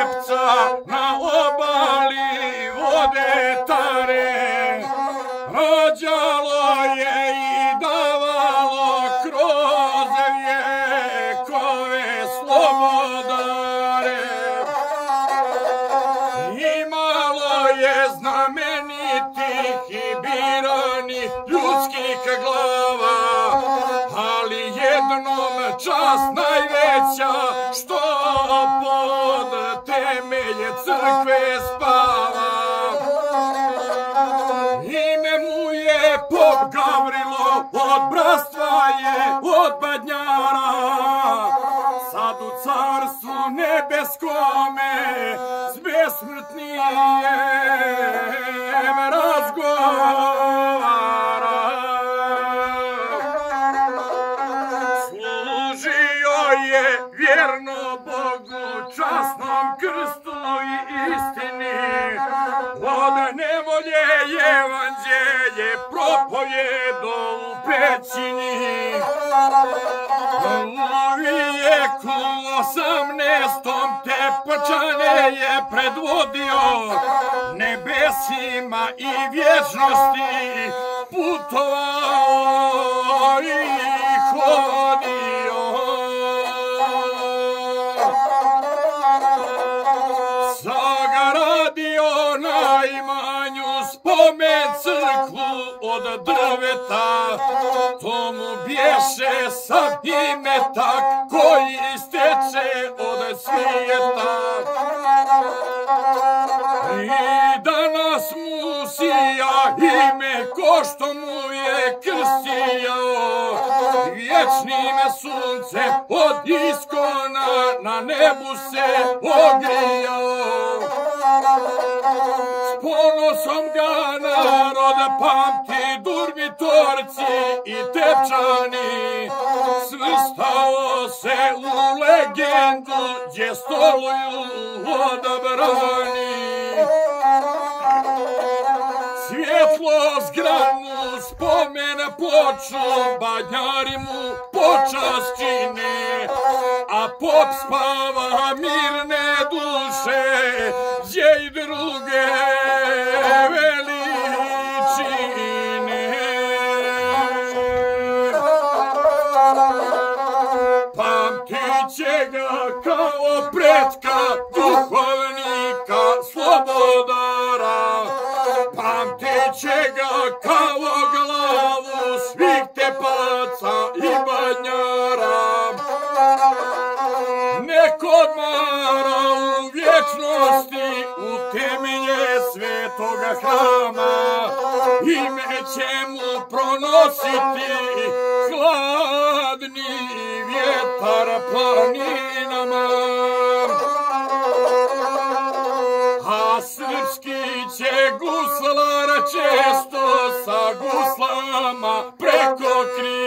škrepca na obali vode tare, rađalo je i davalo kroz vjekove slobodare. Imalo je znamenitih i biranih ljudskih glava, ali jednom čast najveća što pod temelje crkve spava. Ime mu je pop Gavrilo, od bratstva je od Badnjara, sad u carstvu nebeskome s besmrtnijem razgovara. Služio je vjerno Bogu, časnom krstu i istini, od nevolje evanđelje propojedo u pećini. U vijeku 18. Tepočane je predvodio, nebesima i vječnosti putovao i hodio. Sagaradio na imanju spomen crkvu od drveta, to mu bješe sad imetak koji isteče od svijeta. I danas mu sija ime ko što mu je krstijao, vječnim sunce od iskona na nebu se ogrijao. S ponosom ga narod pamti, Durmitorci i Tepčani, svrstao se u legendu gdje stoluju odabrani. Svjetlost granu spomen ploču Badnjari mu počast čine, a pop spava mirne duše gdje i druge veličine. Pamtit će ga kao pretka duhovnika slobodara, pamtit će ga kao glavu svih Tepaca i Badnjara. Nek odmara u vječnosti u temelje svetoga hrama, ime će mu pronositi hladni vjetar planinama. A srpski će guslar često sa guslama preko krila